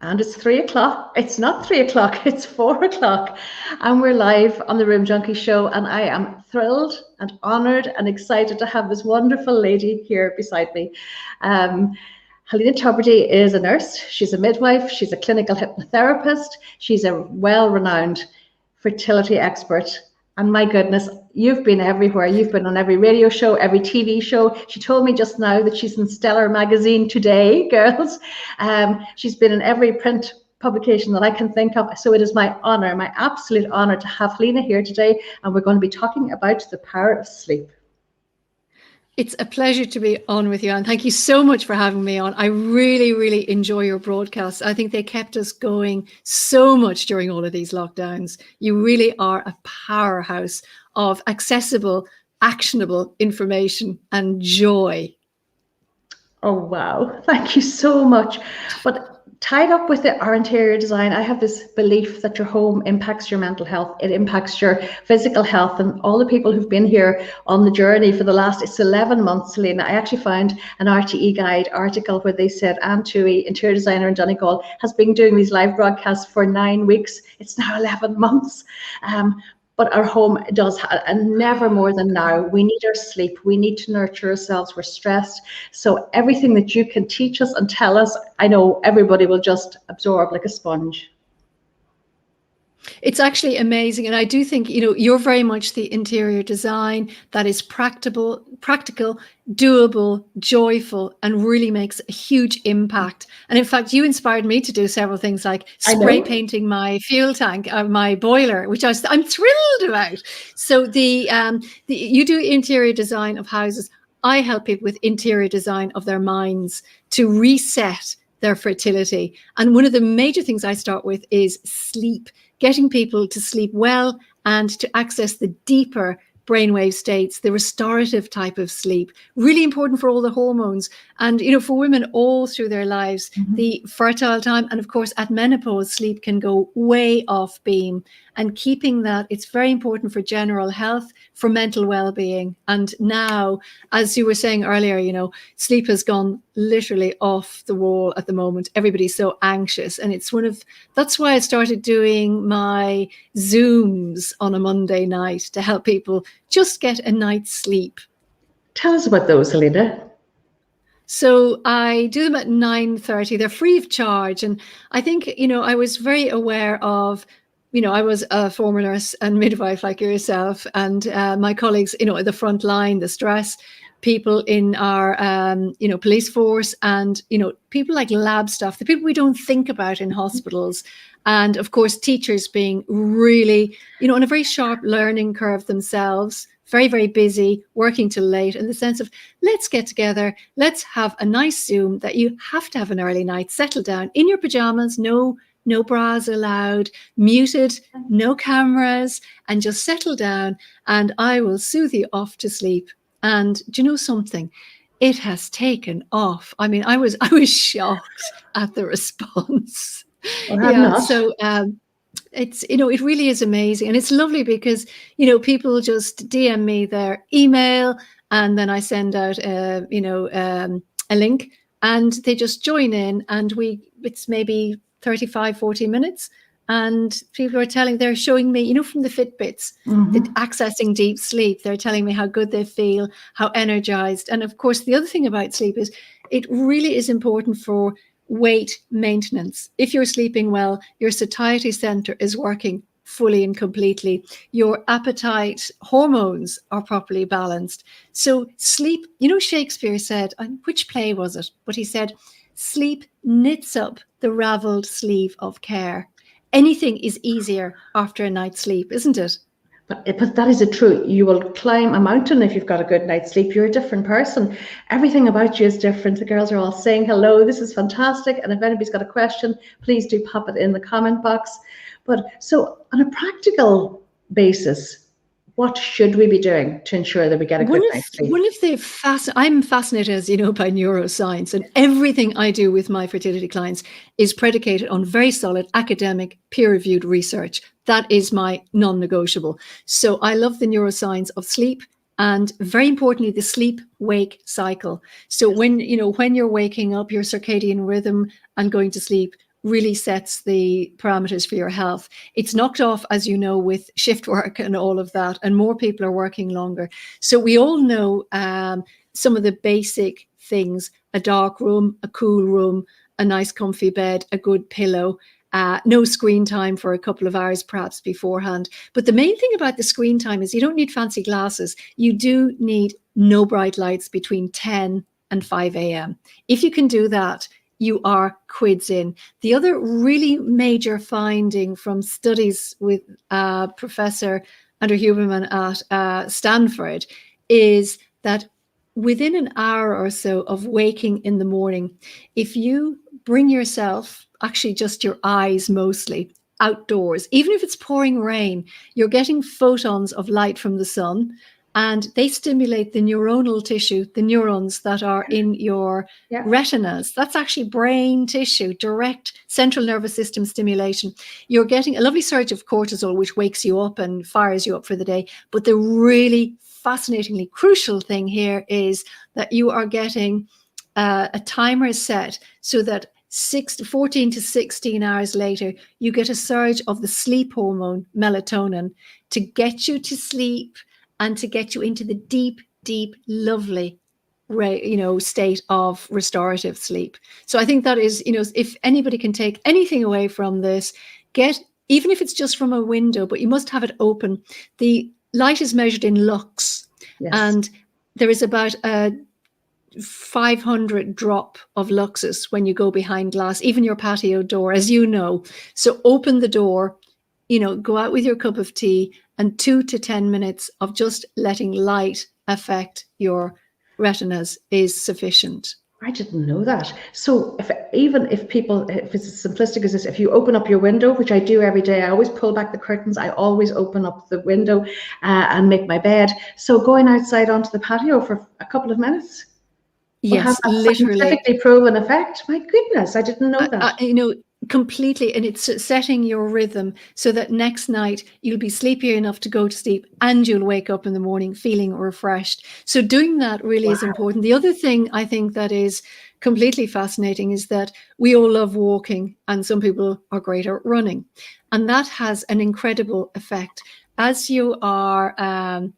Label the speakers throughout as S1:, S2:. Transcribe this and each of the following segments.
S1: And it's 3 o'clock. It's not 3 o'clock, it's 4 o'clock. And we're live on the Room Junkie Show. And I am thrilled and honored and excited to have this wonderful lady here beside me. Helena Tubridy is a nurse. She's a midwife. She's a clinical hypnotherapist. She's a well-renowned fertility expert. And my goodness, you've been everywhere. You've been on every radio show, every TV show. She told me just now that she's in Stellar magazine today, girls. She's been in every print publication that I can think of. So it is my honor, my absolute honor to have Helena here today. And we're going to be talking about the power of sleep.
S2: It's a pleasure to be on with you, and thank you so much for having me on. I really, really enjoy your broadcasts. I think they kept us going so much during all of these lockdowns. You really are a powerhouse of accessible, actionable information and joy.
S1: Oh, wow. Thank you so much. But tied up with our interior design, I have this belief that your home impacts your mental health. It impacts your physical health. And all the people who've been here on the journey for the last, it's 11 months, Helena. I actually found an RTE Guide article where they said Anne Toohey, interior designer in Donegal, has been doing these live broadcasts for 9 weeks. It's now 11 months. But our home does, and never more than now, we need our sleep. We need to nurture ourselves. We're stressed. So everything that you can teach us and tell us, I know everybody will just absorb like a sponge.
S2: It's actually amazing. And I do think, you're very much the interior design that is practical, doable, joyful, and really makes a huge impact. And in fact, you inspired me to do several things like spray painting my fuel tank, my boiler, which I'm thrilled about. So you do interior design of houses. I help people with interior design of their minds to reset their fertility. And one of the major things I start with is sleep. Getting people to sleep well and to access the deeper brainwave states, the restorative type of sleep, really important for all the hormones. And, for women all through their lives, the fertile time, and of course at menopause, sleep can go way off beam. And keeping that, it's very important for general health, for mental well-being. And now, as you were saying earlier, sleep has gone literally off the wall at the moment. Everybody's so anxious. And that's why I started doing my Zooms on a Monday night to help people just get a night's sleep.
S1: Tell us about those, Helena.
S2: So I do them at 9:30. They're free of charge. And I think, I was very aware of, I was a former nurse and midwife like yourself, and my colleagues, at the front line, the stress, people in our, police force, and, people like lab staff, the people we don't think about in hospitals. And of course, teachers being really, on a very sharp learning curve themselves, very, very busy, working till late, in the sense of, let's get together, let's have a nice Zoom that you have to have an early night, settle down in your pajamas, no bras allowed, muted, no cameras, and just settle down, and I will soothe you off to sleep. And do you know something? It has taken off. I mean, I was shocked at the response. So it's, it really is amazing. And it's lovely because, people just DM me their email, and then I send out, a link, and they just join in, and it's maybe 35, 40 minutes. And people they're showing me, from the Fitbits, accessing deep sleep. They're telling me how good they feel, how energized. And of course, the other thing about sleep is it really is important for weight maintenance. If you're sleeping well, your satiety center is working fully and completely. Your appetite hormones are properly balanced. So sleep, Shakespeare said, and which play was it? But he said, sleep knits up the raveled sleeve of care. Anything is easier after a night's sleep, isn't it?
S1: But that is true. You will climb a mountain if you've got a good night's sleep. You're a different person. Everything about you is different. The girls are all saying hello. This is fantastic. And if anybody's got a question, please do pop it in the comment box. But so on a practical basis, what should we be doing to ensure that we get a good night's sleep?
S2: I'm fascinated, as you know, by neuroscience, and everything I do with my fertility clients is predicated on very solid academic peer-reviewed research. That is my non-negotiable. So I love the neuroscience of sleep, and very importantly, the sleep-wake cycle. So when you're waking up, your circadian rhythm, and going to sleep really sets the parameters for your health. It's knocked off, as you know, with shift work and all of that, and more people are working longer. So we all know some of the basic things: a dark room, a cool room, a nice comfy bed, a good pillow, no screen time for a couple of hours perhaps beforehand. But the main thing about the screen time is you don't need fancy glasses. You do need no bright lights between 10 and 5 a.m. If you can do that, you are quids in. The other really major finding from studies with Professor Andrew Huberman at Stanford is that within an hour or so of waking in the morning, if you bring yourself, actually just your eyes mostly, outdoors, even if it's pouring rain, you're getting photons of light from the sun, and they stimulate the neuronal tissue, the neurons that are in your retinas. That's actually brain tissue, direct central nervous system stimulation. You're getting a lovely surge of cortisol, which wakes you up and fires you up for the day. But the really fascinatingly crucial thing here is that you are getting a timer set so that 14 to 16 hours later, you get a surge of the sleep hormone, melatonin, to get you to sleep and to get you into the deep, deep, lovely, state of restorative sleep. So I think that is, if anybody can take anything away from this, even if it's just from a window, but you must have it open. The light is measured in lux, and there is about a 500 drop of luxes when you go behind glass, even your patio door, as you know. So open the door, go out with your cup of tea, and 2 to 10 minutes of just letting light affect your retinas is sufficient.
S1: I didn't know that. So if it's as simplistic as this, if you open up your window, which I do every day, I always pull back the curtains. I always open up the window and make my bed. So going outside onto the patio for a couple of minutes.
S2: Yes, literally.
S1: Scientifically proven effect. My goodness, I didn't know that.
S2: Completely. And it's setting your rhythm so that next night you'll be sleepier enough to go to sleep and you'll wake up in the morning feeling refreshed. So doing that really is important. The other thing I think that is completely fascinating is that we all love walking, and some people are great at running. And that has an incredible effect. As you are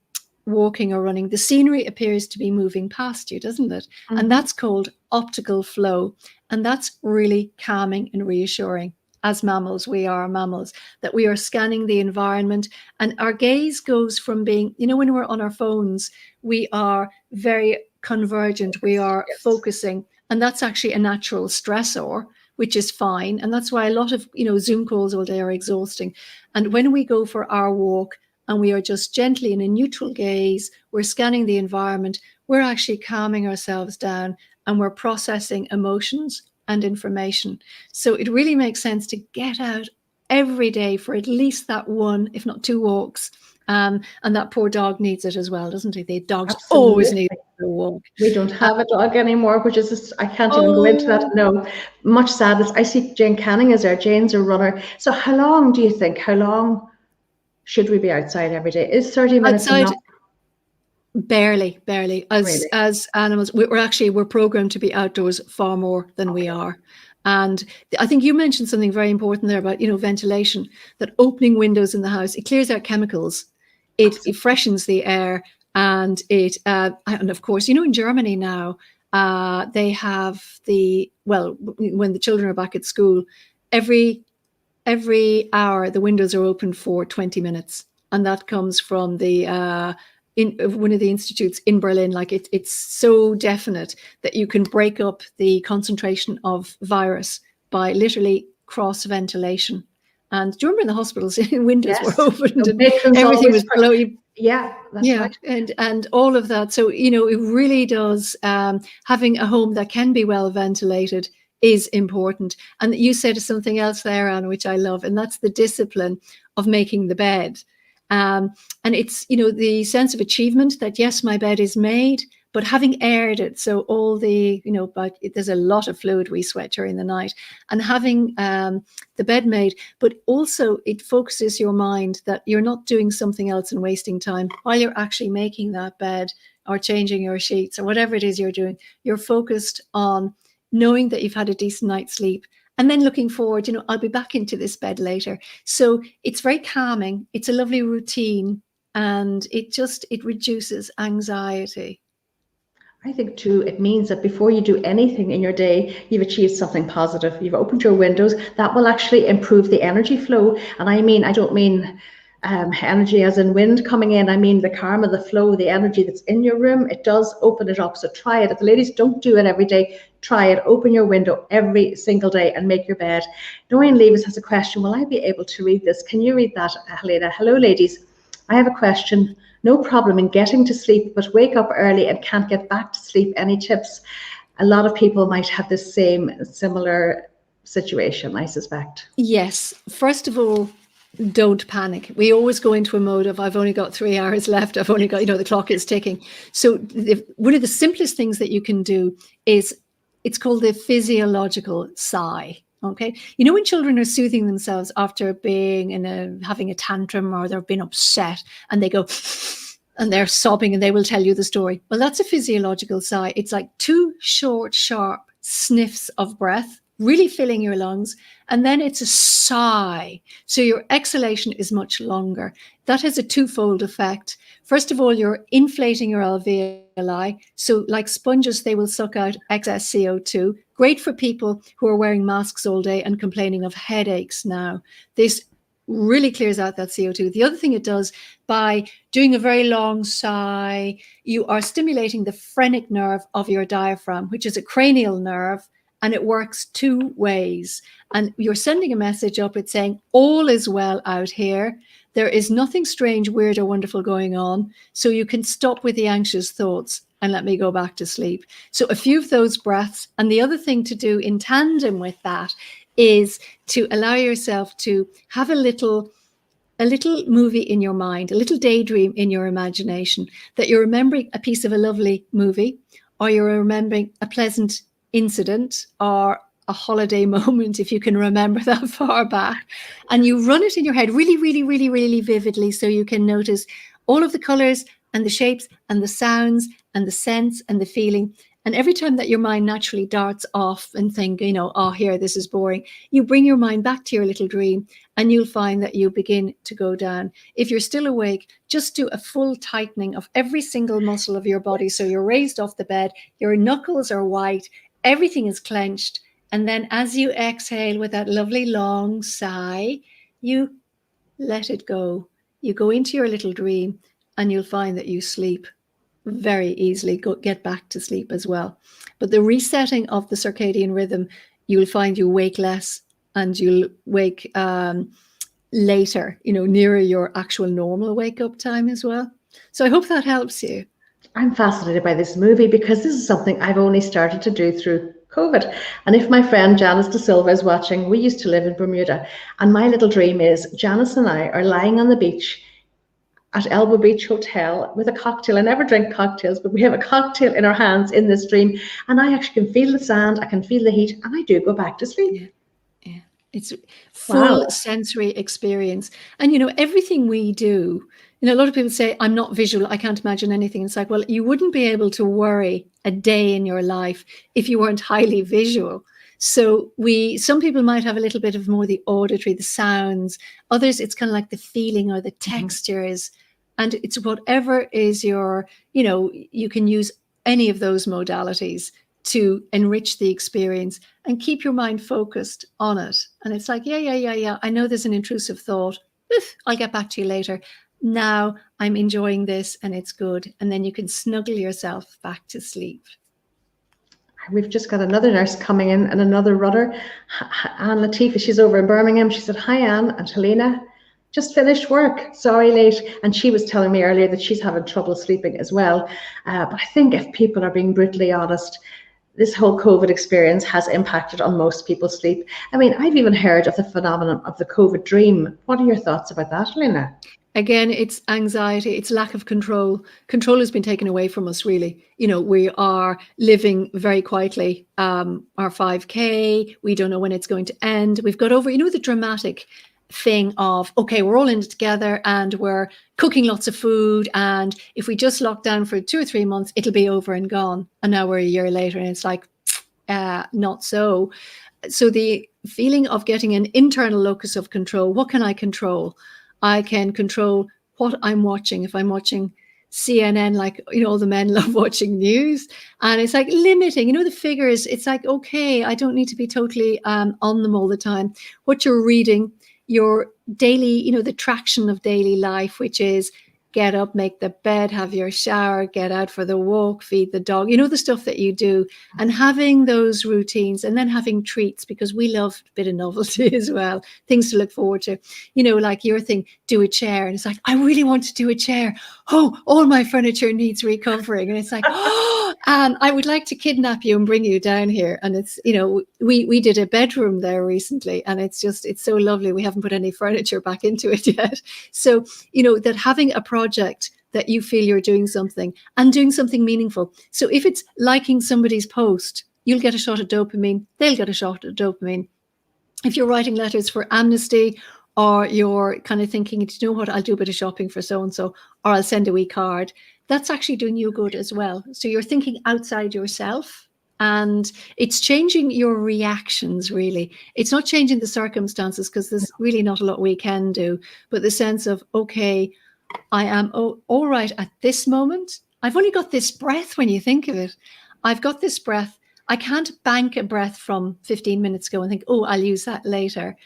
S2: walking or running, the scenery appears to be moving past you, doesn't it? Mm-hmm. And that's called optical flow. And that's really calming and reassuring. As mammals, we are mammals, that we are scanning the environment, and our gaze goes from being, when we're on our phones, we are very convergent, we are focusing, and that's actually a natural stressor, which is fine. And that's why a lot of, Zoom calls all day are exhausting. And when we go for our walk, and we are just gently in a neutral gaze, we're scanning the environment, we're actually calming ourselves down, and we're processing emotions and information. So it really makes sense to get out every day for at least that one, if not two walks. And that poor dog needs it as well, doesn't he? The dogs always need a walk.
S1: We don't have a dog anymore, which is just, I can't even go into that. No, much sadness. I see Jane Canning is there. Jane's a runner. So how long do you think? How long should we be outside every day? Is 30 minutes enough?
S2: Barely. As animals, we're programmed to be outdoors far more than we are. And I think you mentioned something very important there about, ventilation, that opening windows in the house, it clears out chemicals, it freshens the air, and and of course, in Germany now, they have when the children are back at school, every hour the windows are open for 20 minutes. And that comes from the in one of the institutes in Berlin. Like it's so definite that you can break up the concentration of virus by literally cross ventilation. And do you remember in the hospitals, windows were opened and everything was blowing?
S1: Yeah, that's right.
S2: And all of that. So, it really does, having a home that can be well ventilated is important. And you said something else there, Anne, which I love, and that's the discipline of making the bed. And it's, the sense of achievement that, yes, my bed is made, but having aired it, so all the, but there's a lot of fluid we sweat during the night, and having the bed made, but also it focuses your mind that you're not doing something else and wasting time while you're actually making that bed or changing your sheets or whatever it is you're doing. You're focused on knowing that you've had a decent night's sleep And then looking forward, I'll be back into this bed later. So it's very calming. It's a lovely routine, and it reduces anxiety.
S1: I think too, it means that before you do anything in your day, you've achieved something positive. You've opened your windows. That will actually improve the energy flow. And I don't mean energy as in wind coming in. I mean the karma, the flow, the energy that's in your room. It does open it up. So try it. If the ladies don't do it every day, try it. Open your window every single day and make your bed. Noreen Leavis has a question. Will I be able to read this? Can you read that, Helena? Hello, ladies. I have a question. No problem in getting to sleep, but wake up early and can't get back to sleep. Any tips? A lot of people might have this similar situation, I suspect.
S2: Yes. First of all, don't panic. We always go into a mode of, I've only got 3 hours left. I've only got, the clock is ticking. So one of the simplest things that you can do is, it's called the physiological sigh. Okay. When children are soothing themselves after having a tantrum, or they've been upset, and they go, and they're sobbing, and they will tell you the story. Well, that's a physiological sigh. It's like 2 short, sharp sniffs of breath, really filling your lungs. And then it's a sigh. So your exhalation is much longer. That has a twofold effect. First of all, you're inflating your alveoli. So like sponges, they will suck out excess CO2. Great for people who are wearing masks all day and complaining of headaches now. This really clears out that CO2. The other thing it does, by doing a very long sigh, you are stimulating the phrenic nerve of your diaphragm, which is a cranial nerve, and it works 2 ways. And you're sending a message up. It's saying, all is well out here. There is nothing strange, weird, or wonderful going on. So you can stop with the anxious thoughts and let me go back to sleep. So a few of those breaths. And the other thing to do in tandem with that is to allow yourself to have a little movie in your mind, a little daydream in your imagination, that you're remembering a piece of a lovely movie, or you're remembering a pleasant incident, or a holiday moment, if you can remember that far back, and you run it in your head really, really, really, really vividly, so you can notice all of the colors and the shapes and the sounds and the sense and the feeling. And every time that your mind naturally darts off and think, oh, here, this is boring, you bring your mind back to your little dream, and you'll find that you begin to go down. If you're still awake, just do a full tightening of every single muscle of your body. So you're raised off the bed, your knuckles are white, everything is clenched. And then as you exhale with that lovely long sigh, you let it go. You go into your little dream, and you'll find that you sleep very easily, get back to sleep as well. But the resetting of the circadian rhythm, you'll find you wake less, and you'll wake later, nearer your actual normal wake up time as well. So I hope that helps you.
S1: I'm fascinated by this movie because this is something I've only started to do through COVID. And if my friend Janice De Silva is watching, we used to live in Bermuda, and my little dream is Janice and I are lying on the beach at Elbow Beach Hotel with a cocktail. I never drink cocktails, but we have a cocktail in our hands in this dream, and I actually can feel the sand, I can feel the heat, and I do go back to sleep.
S2: Yeah. It's full sensory experience. And everything we do, a lot of people say, I'm not visual, I can't imagine anything. It's like, well, you wouldn't be able to worry a day in your life if you weren't highly visual. So some people might have a little bit of more the auditory, the sounds. Others, it's kind of like the feeling or the textures. And it's whatever is you can use any of those modalities to enrich the experience and keep your mind focused on it. And it's like, yeah. I know there's an intrusive thought. I'll get back to you later. Now I'm enjoying this and it's good. And then you can snuggle yourself back to sleep.
S1: We've just got another nurse coming in and another rudder. Anne Latifa, she's over in Birmingham. She said, hi, Anne and Helena. Just finished work. Sorry, late. And she was telling me earlier that she's having trouble sleeping as well. But I think if people are being brutally honest, this whole COVID experience has impacted on most people's sleep. I mean, I've even heard of the phenomenon of the COVID dream. What are your thoughts about that, Helena?
S2: Again, it's anxiety, it's lack of control. Control has been taken away from us, really. We are living very quietly. Our 5K, we don't know when it's going to end. We've got over, the dramatic thing of, okay, we're all in it together and we're cooking lots of food. And if we just lock down for 2 or 3 months, it'll be over and gone. And now we're a year later and it's like, not so. so the feeling of getting an internal locus of control. What can I control? I can control what I'm watching. If I'm watching CNN, like, all the men love watching news, and it's like limiting, the figures. It's like, okay, I don't need to be totally on them all the time. What you're reading, your daily, the traction of daily life, which is get up, make the bed, have your shower, get out for the walk, feed the dog, the stuff that you do, and having those routines, and then having treats, because we love a bit of novelty as well, things to look forward to, like your thing, do a chair. And it's like, I really want to do a chair. Oh, all my furniture needs recovering. And it's like, oh, and I would like to kidnap you and bring you down here. And it's, we did a bedroom there recently, and it's so lovely. We haven't put any furniture back into it yet. So, that having a project that you feel you're doing something and doing something meaningful. So if it's liking somebody's post, you'll get a shot of dopamine. They'll get a shot of dopamine. If you're writing letters for Amnesty, or you're kind of thinking, do you know what, I'll do a bit of shopping for so-and-so, or I'll send a wee card, that's actually doing you good as well. So you're thinking outside yourself, and it's changing your reactions, really. It's not changing the circumstances, because there's really not a lot we can do, but the sense of, okay, I am all right at this moment. I've only got this breath when you think of it. I've got this breath. I can't bank a breath from 15 minutes ago and think, oh, I'll use that later.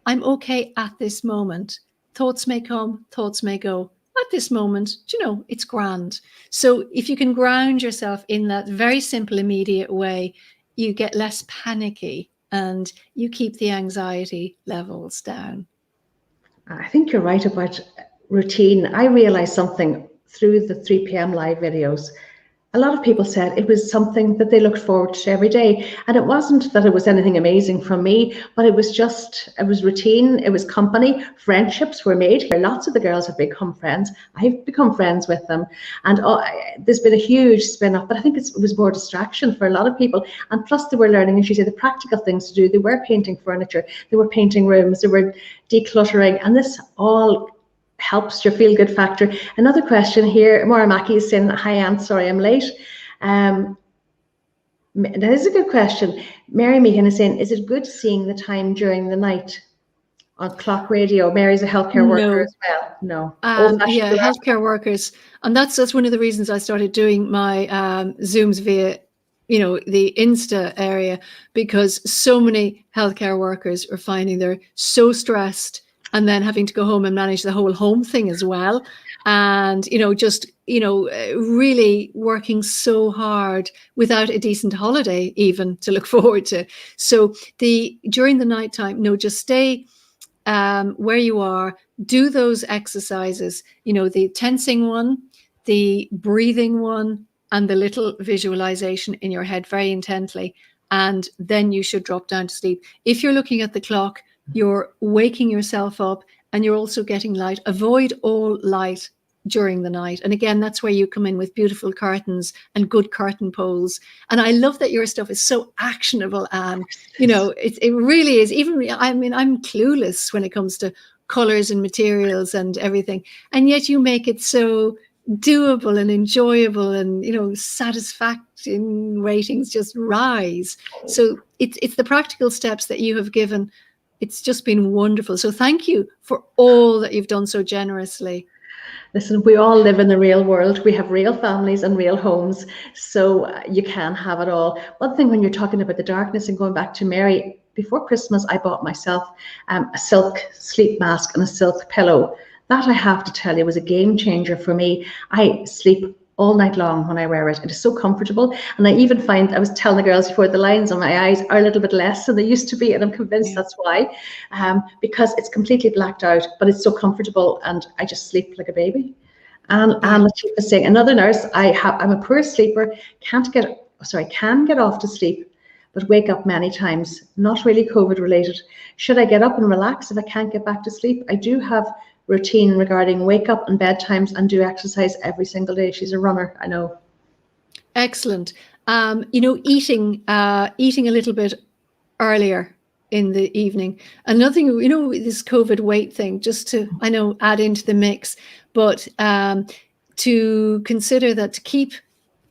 S2: I'm okay at this moment. Thoughts may come, thoughts may go. At this moment, it's grand. So if you can ground yourself in that very simple, immediate way, you get less panicky and you keep the anxiety levels down.
S1: I think you're right about routine. I realized something through the 3 p.m. live videos. A lot of people said it was something that they looked forward to every day. And it wasn't that it was anything amazing from me, but it was routine, it was company, friendships were made here. Lots of the girls have become friends. I've become friends with them. And there's been a huge spin up, but I think it was more distraction for a lot of people. And plus they were learning, as you say, the practical things to do. They were painting furniture, they were painting rooms, they were decluttering, and this all helps your feel-good factor. Another question here, Maura Mackey is saying, hi Anne, sorry I'm late. That is a good question. Mary Meehan is saying, is it good seeing the time during the night on clock radio? Mary's a healthcare worker as well. No.
S2: Yeah, healthcare workers. And that's one of the reasons I started doing my Zooms via the Insta area, because so many healthcare workers are finding they're so stressed, and then having to go home and manage the whole home thing as well. And, really working so hard without a decent holiday even to look forward to. So during the nighttime, just stay where you are, do those exercises, the tensing one, the breathing one, and the little visualization in your head very intently. And then you should drop down to sleep. If you're looking at the clock, you're waking yourself up, and you're also getting light. Avoid all light during the night. And again, that's where you come in with beautiful curtains and good curtain poles. And I love that your stuff is so actionable, Anne. It really is. Even, I'm clueless when it comes to colors and materials and everything. And yet you make it so doable and enjoyable, and satisfaction ratings just rise. So it's the practical steps that you have given. It's just been wonderful. So thank you for all that you've done so generously.
S1: Listen, we all live in the real world. We have real families and real homes, so you can have it all. One thing, when you're talking about the darkness and going back to Mary, before Christmas, I bought myself a silk sleep mask and a silk pillow. That, I have to tell you, was a game changer for me. I sleep all night long when I wear it. It is so comfortable. And I even find, I was telling the girls before, the lines on my eyes are a little bit less than they used to be, and I'm convinced that's why, because it's completely blacked out, but it's so comfortable, and I just sleep like a baby. And Latif is saying, another nurse, I'm a poor sleeper, can get off to sleep, but wake up many times, not really COVID related. Should I get up and relax if I can't get back to sleep? I do have routine regarding wake up and bedtimes, and do exercise every single day. She's a runner, I know.
S2: Excellent. Eating a little bit earlier in the evening. Another thing, this COVID weight thing, just to, add into the mix, but to consider that, to keep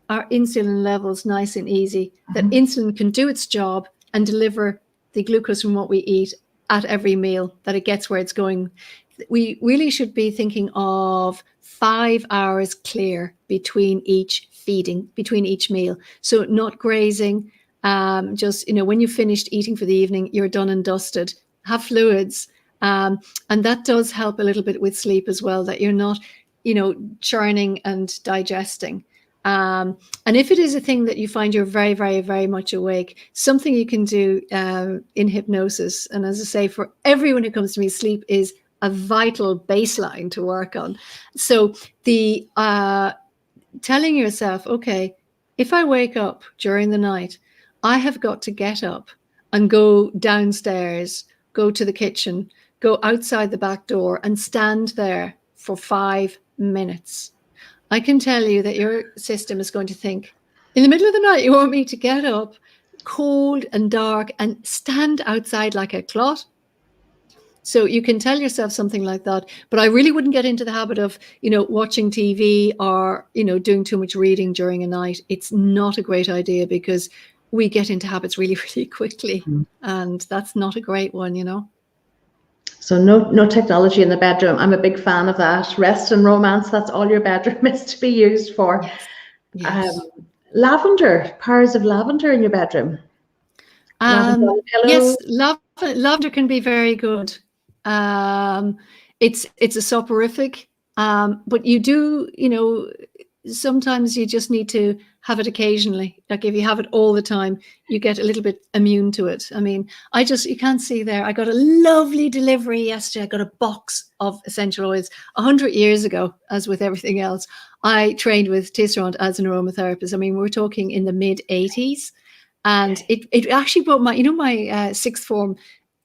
S2: our insulin levels nice and easy, that insulin can do its job and deliver the glucose from what we eat at every meal, that it gets where it's going. We really should be thinking of 5 hours clear between each feeding, between each meal. So not grazing, just, when you've finished eating for the evening, you're done and dusted. Have fluids. And that does help a little bit with sleep as well, that you're not, churning and digesting. And if it is a thing that you find you're very, very, very much awake, something you can do in hypnosis, and as I say, for everyone who comes to me, sleep is a vital baseline to work on. So the telling yourself, okay, if I wake up during the night, I have got to get up and go downstairs, go to the kitchen, go outside the back door and stand there for 5 minutes. I can tell you that your system is going to think, in the middle of the night, you want me to get up, cold and dark, and stand outside like a clot? So you can tell yourself something like that, but I really wouldn't get into the habit of, watching TV or, doing too much reading during a night. It's not a great idea because we get into habits really, really quickly, and that's not a great one,
S1: So no technology in the bedroom. I'm a big fan of that. Rest and romance, that's all your bedroom is to be used for.
S2: Yes.
S1: Lavender, powers of lavender in your bedroom.
S2: Yes, lavender can be very good. It's a soporific, but you do, sometimes you just need to have it occasionally. Like if you have it all the time, you get a little bit immune to it. I mean, you can't see there. I got a lovely delivery yesterday. I got a box of essential oils 100 years ago, as with everything else. I trained with Tisserand as an aromatherapist. I mean, we're talking in the mid 80s. And it actually brought my sixth form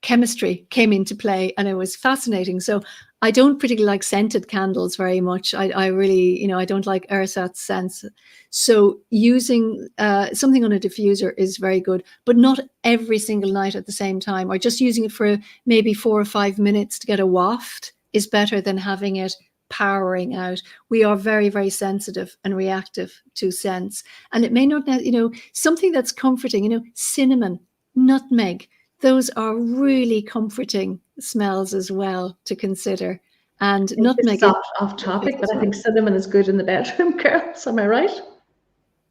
S2: chemistry came into play, and it was fascinating. So I don't particularly like scented candles very much. I really, I don't like ersatz scents. So using something on a diffuser is very good, but not every single night at the same time, or just using it for maybe 4 or 5 minutes to get a waft is better than having it powering out. We are very, very sensitive and reactive to scents, and it may not, something that's comforting, cinnamon, nutmeg, those are really comforting smells as well to consider. And nutmeg is
S1: off topic, but I think cinnamon is good in the bedroom, girls. Am I right?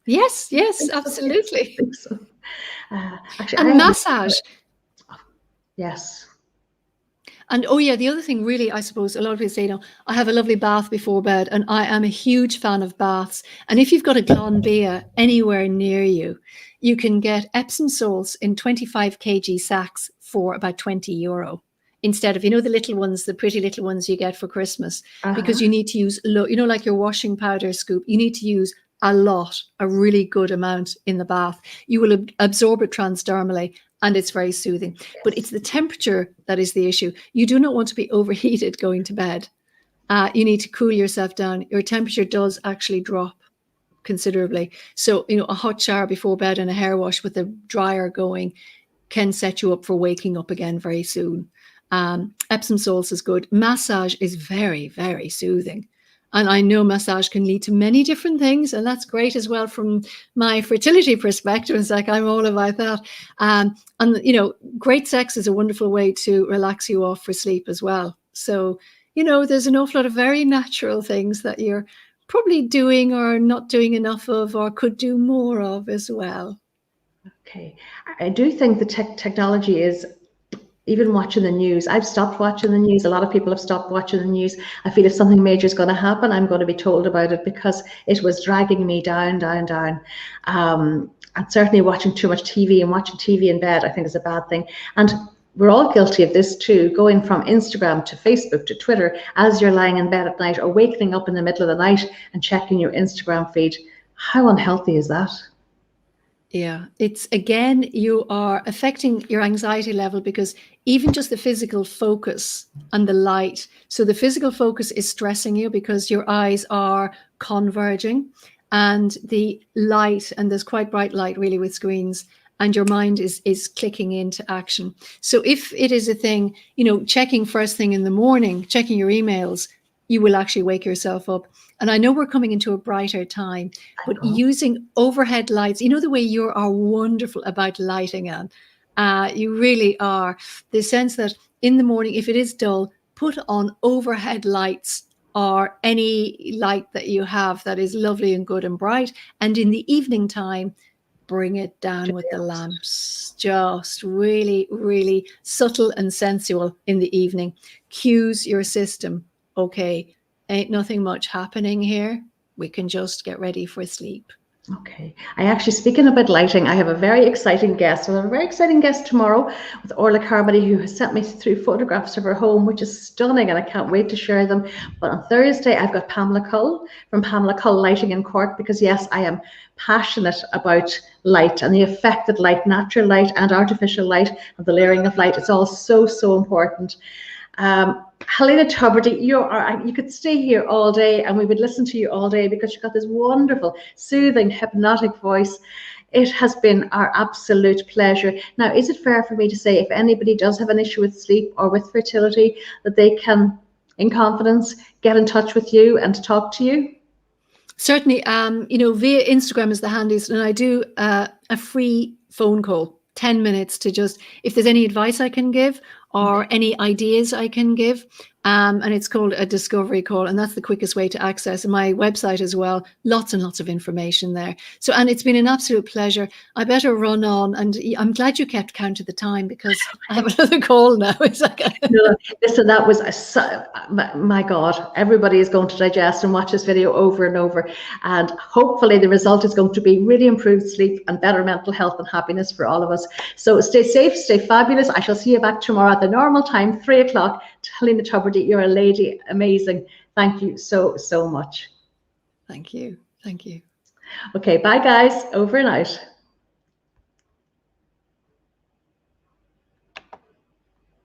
S2: Yes, absolutely.
S1: I think so. Actually,
S2: and massage.
S1: Yes.
S2: And the other thing really, I suppose a lot of people say, I have a lovely bath before bed, and I am a huge fan of baths. And if you've got a Glanbia anywhere near you, you can get Epsom salts in 25 kg sacks for about €20 instead of, the little ones, the pretty little ones you get for Christmas, because you need to use, like your washing powder scoop, you need to use a really good amount in the bath. You will absorb it transdermally, and it's very soothing. Yes. But it's the temperature that is the issue. You do not want to be overheated going to bed. You need to cool yourself down. Your temperature does actually drop considerably. So, a hot shower before bed and a hair wash with the dryer going can set you up for waking up again very soon. Epsom salts is good. Massage is very, very soothing. And I know massage can lead to many different things, and that's great as well from my fertility perspective. It's like I'm all about that. And great sex is a wonderful way to relax you off for sleep as well. So, there's an awful lot of very natural things that you're probably doing or not doing enough of, or could do more of as well.
S1: Okay. I do think the technology is, even watching the news, I've stopped watching the news. A lot of people have stopped watching the news. I feel if something major is going to happen, I'm going to be told about it, because it was dragging me down. And certainly watching too much TV and watching TV in bed, I think, is a bad thing. And we're all guilty of this too, going from Instagram to Facebook to Twitter as you're lying in bed at night, or waking up in the middle of the night and checking your Instagram feed. How unhealthy is that?
S2: Yeah, it's, again, you are affecting your anxiety level, because even just the physical focus and the light. So the physical focus is stressing you because your eyes are converging, and the light, and there's quite bright light really with screens, and your mind is clicking into action. So if it is a thing, checking first thing in the morning, checking your emails, you will actually wake yourself up. And I know we're coming into a brighter time, but using overhead lights, the way you are wonderful about lighting, Anne. You really are. The sense that in the morning, if it is dull, put on overhead lights or any light that you have that is lovely and good and bright. And in the evening time, bring it down with the lamps. Just really, really subtle and sensual in the evening. Cues your system. Okay, ain't nothing much happening here. We can just get ready for sleep.
S1: Okay. I actually, speaking about lighting, I have a very exciting guest. We'll have a very exciting guest tomorrow with Orla Carmody, who has sent me through photographs of her home, which is stunning, and I can't wait to share them. But on Thursday, I've got Pamela Cull from Pamela Cull Lighting in Cork, because yes, I am passionate about light and the effect that light, natural light and artificial light, and the layering of light, it's all so, so important. Helena Tubridy, you could stay here all day and we would listen to you all day, because you've got this wonderful, soothing, hypnotic voice. It has been our absolute pleasure. Now, is it fair for me to say, if anybody does have an issue with sleep or with fertility, that they can, in confidence, get in touch with you and talk to you?
S2: Certainly, via Instagram is the handiest, and I do a free phone call, 10 minutes, to just, if there's any advice I can give or any ideas I can give, and it's called a discovery call, and that's the quickest way to access my website as well. Lots and lots of information there. So, and it's been an absolute pleasure. I better run on, and I'm glad you kept count of the time, because I have another call now. It's like
S1: no, listen, that was my God. Everybody is going to digest and watch this video over and over, and hopefully the result is going to be really improved sleep and better mental health and happiness for all of us. So stay safe, stay fabulous. I shall see you back tomorrow at the normal time, 3 o'clock. Helena Tubridy, you're a lady, amazing. Thank you so, so much.
S2: Thank you. Thank you.
S1: Okay, bye guys, over and out.